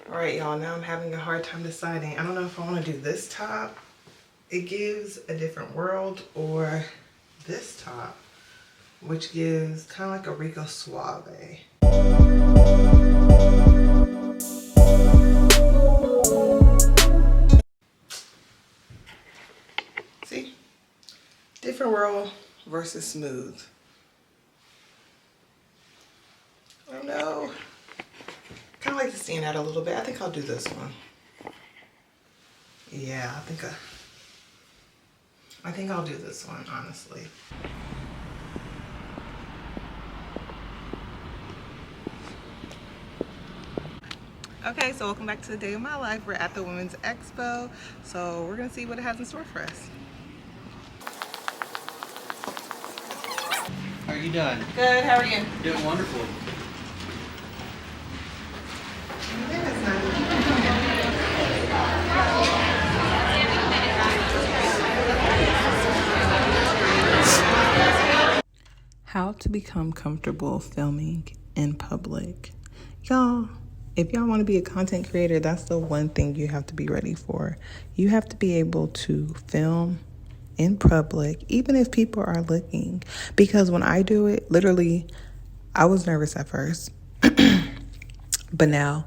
All right, y'all, now I'm having a hard time deciding. I don't know if I want to do this top. It gives a different world, or this top, which gives kind of like a Rico Suave. See? Different world versus smooth. I don't know. Kind of like to stand out a little bit. I think I'll do this one. Yeah, I think I'll do this one, honestly. Okay, so welcome back to the day of my life. We're at the Women's Expo, so we're gonna see what it has in store for us. How are you doing? Good, how are you? Doing wonderful. How to become comfortable filming in public. Y'all, if y'all want to be a content creator, that's the one thing you have to be ready for. You have to be able to film in public, even if people are looking. Because when I do it, literally, I was nervous at first. But now,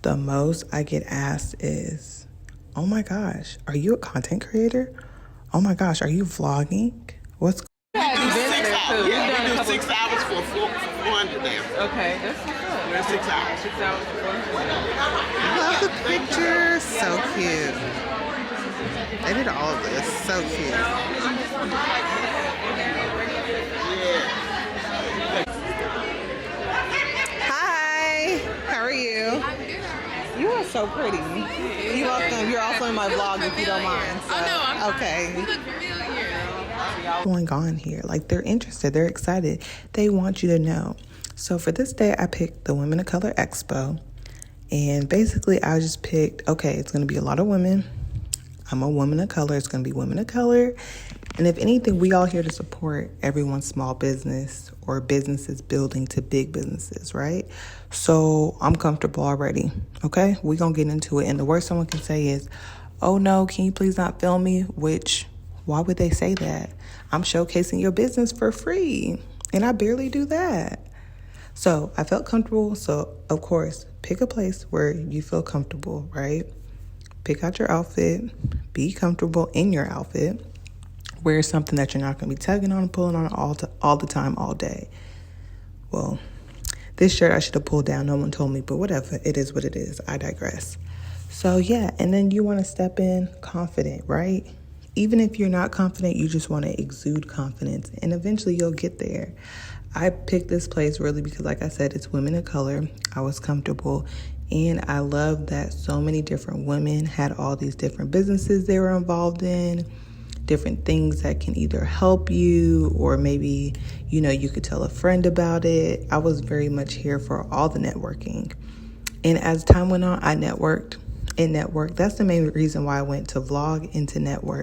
the most I get asked is, oh my gosh, are you a content creator? Oh my gosh, are you vlogging? What's Yeah, we do 6 hours for 400 now. okay, that's good. We're 6 hours. 6 hours for 400. Love the picture. So cute. They did all of this. So cute. Hi. How are you? You are so pretty. You're welcome. You're also in my vlog if you don't mind. So. Oh, no, I'm okay. fine. You look familiar. Going on here, like they're interested, they're excited, they want you to know. So for this day, I picked the Women of Color Expo, and basically I just picked, okay, it's going to be a lot of women. I'm a woman of color. It's going to be women of color, and if anything, we all here to support everyone's small business or businesses building to big businesses, right? So I'm comfortable already. Okay, we're gonna get into it, and the worst someone can say is, oh no, can you please not film me? Which, why would they say that? I'm showcasing your business for free, and I barely do that. So I felt comfortable. So of course, pick a place where you feel comfortable, right? Pick out your outfit, be comfortable in your outfit. Wear something that you're not going to be tugging on and pulling on all the time, all day. Well, this shirt I should have pulled down. No one told me, but whatever. It is what it is. I digress. So yeah, and then you want to step in confident, right? Even if you're not confident, you just want to exude confidence, and eventually you'll get there. I picked this place really because, like I said, it's women of color. I was comfortable, and I love that so many different women had all these different businesses they were involved in, different things that can either help you or maybe, you could tell a friend about it. I was very much here for all the networking. And as time went on, I networked and networked. That's the main reason why I went to vlog and to network.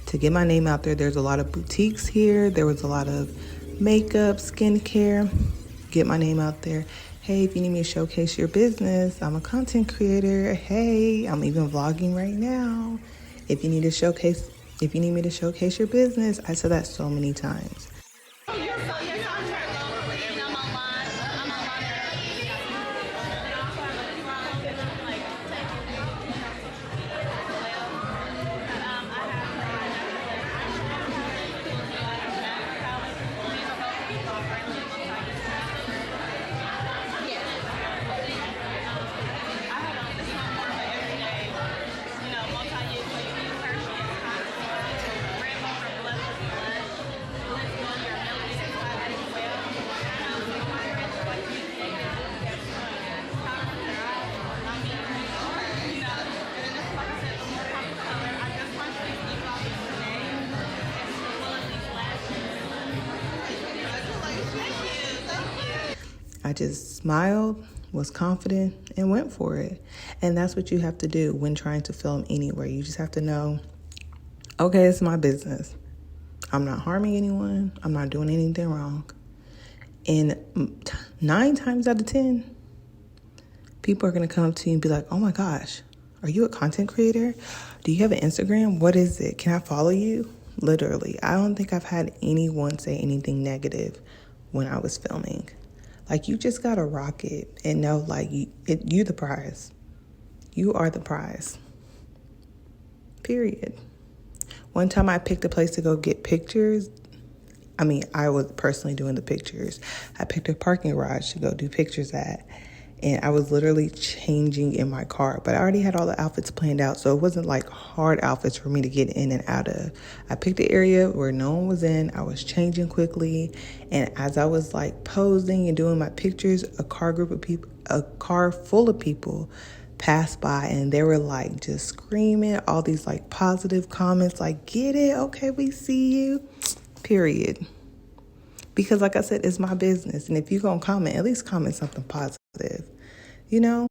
to get my name out there. There's a lot of boutiques here. There was a lot of makeup, skincare. Get my name out there. Hey, if you need me to showcase your business, I'm a content creator. Hey, I'm even vlogging right now. If you need me to showcase your business, I said that so many times. I just smiled, was confident, and went for it. And that's what you have to do when trying to film anywhere. You just have to know, okay, it's my business. I'm not harming anyone. I'm not doing anything wrong. And 9 times out of 10, people are going to come up to you and be like, oh my gosh, are you a content creator? Do you have an Instagram? What is it? Can I follow you? Literally, I don't think I've had anyone say anything negative when I was filming. Like, you just gotta rock it and know, like, you the prize. You are the prize. Period. One time I picked a place to go get pictures. I was personally doing the pictures. I picked a parking garage to go do pictures at. And I was literally changing in my car. But I already had all the outfits planned out, so it wasn't like hard outfits for me to get in and out of. I picked an area where no one was in. I was changing quickly. And as I was like posing and doing my pictures, a car full of people passed by, and they were like just screaming all these like positive comments like, get it, okay, we see you, period. Because like I said, it's my business, and if you're gonna comment, at least comment something positive, you know?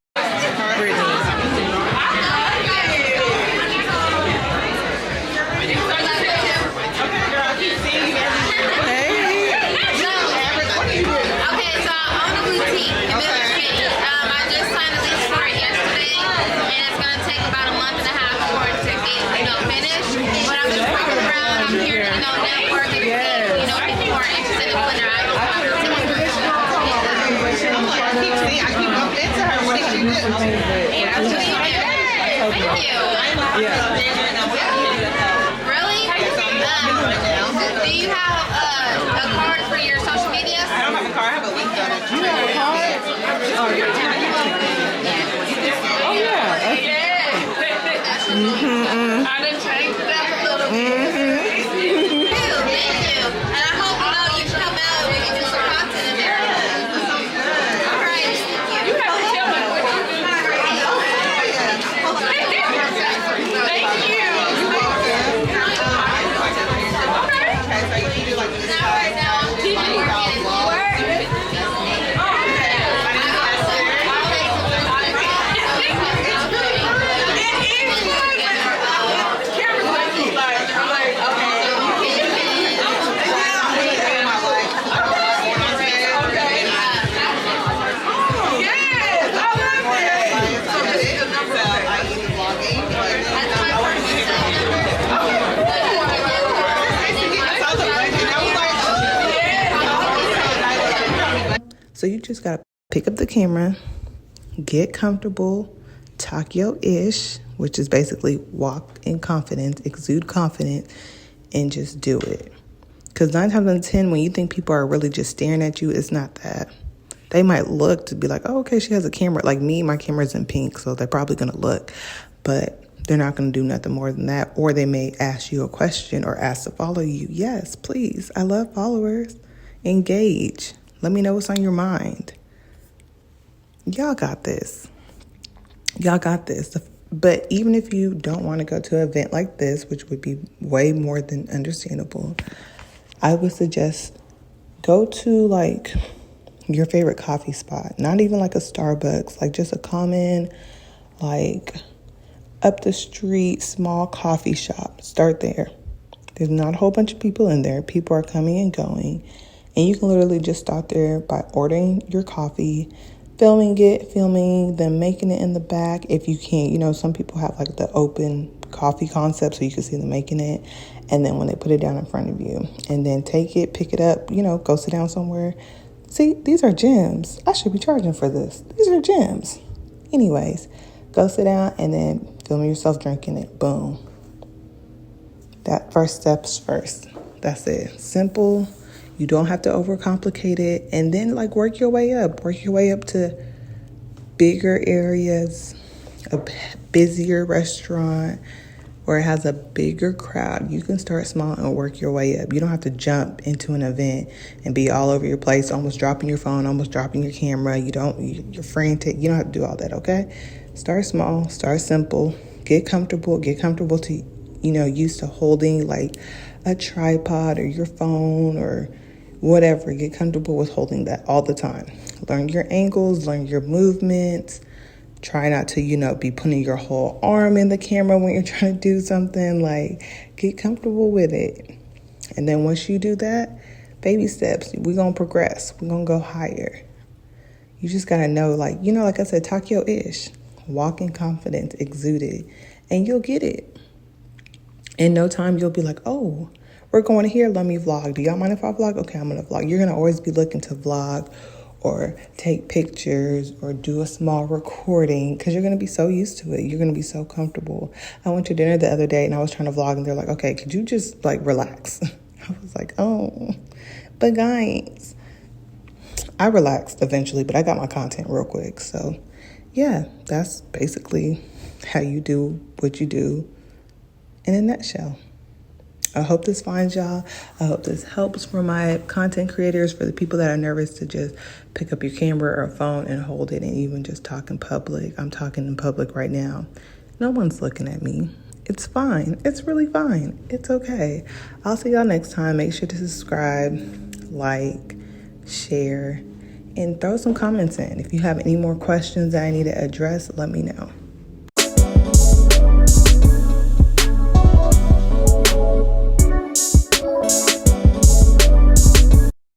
Really? Do you have a card for your social media? I don't have a car. I have a link on it. You have a card? Oh, yeah. I done changed it up a little bit. Thank you. And I hope you come out and we can do some content in there. All right. You have to tell me what you do. Thank you. Okay, so you can do like this. So you just gotta pick up the camera, get comfortable, talk your ish, which is basically walk in confidence, exude confidence, and just do it. Because 9 times out of 10, when you think people are really just staring at you, it's not that. They might look to be like, oh, okay, she has a camera. Like me, my camera's in pink, so they're probably gonna look. But they're not gonna do nothing more than that. Or they may ask you a question or ask to follow you. Yes, please. I love followers. Engage. Let me know what's on your mind. Y'all got this. Y'all got this. But even if you don't want to go to an event like this, which would be way more than understandable, I would suggest go to like your favorite coffee spot. Not even like a Starbucks, like just a common, like up the street, small coffee shop. Start there. There's not a whole bunch of people in there. People are coming and going. And you can literally just start there by ordering your coffee, filming them making it in the back. If you can't, you know, some people have like the open coffee concept so you can see them making it. And then when they put it down in front of you, and then take it, pick it up, you know, go sit down somewhere. See, these are gems. I should be charging for this. These are gems. Anyways, go sit down and then film yourself drinking it. Boom. That first step's first. That's it. Simple. You don't have to overcomplicate it. And then like work your way up. Work your way up to bigger areas, a busier restaurant where it has a bigger crowd. You can start small and work your way up. You don't have to jump into an event and be all over your place, almost dropping your phone, almost dropping your camera. You're frantic. You don't have to do all that, okay? Start small, start simple, get comfortable to, you know, used to holding like a tripod or your phone or whatever. Get comfortable with holding that all the time. Learn your angles, learn your movements. Try not to, you know, be putting your whole arm in the camera when you're trying to do something. Like, get comfortable with it. And then once you do that, baby steps, we're going to progress. We're going to go higher. You just got to know, like, you know, like I said, talk your ish. Walk in confidence, exude it, and you'll get it. In no time, you'll be like, oh, we're going here. Let me vlog. Do y'all mind if I vlog? Okay, I'm going to vlog. You're going to always be looking to vlog or take pictures or do a small recording because you're going to be so used to it. You're going to be so comfortable. I went to dinner the other day and I was trying to vlog and they're like, okay, could you just like relax? I was like, oh, but guys, I relaxed eventually, but I got my content real quick. So yeah, that's basically how you do what you do in a nutshell. I hope this finds y'all. I hope this helps for my content creators, for the people that are nervous to just pick up your camera or phone and hold it and even just talk in public. I'm talking in public right now. No one's looking at me. It's fine. It's really fine. It's okay. I'll see y'all next time. Make sure to subscribe, like, share, and throw some comments in. If you have any more questions that I need to address, let me know.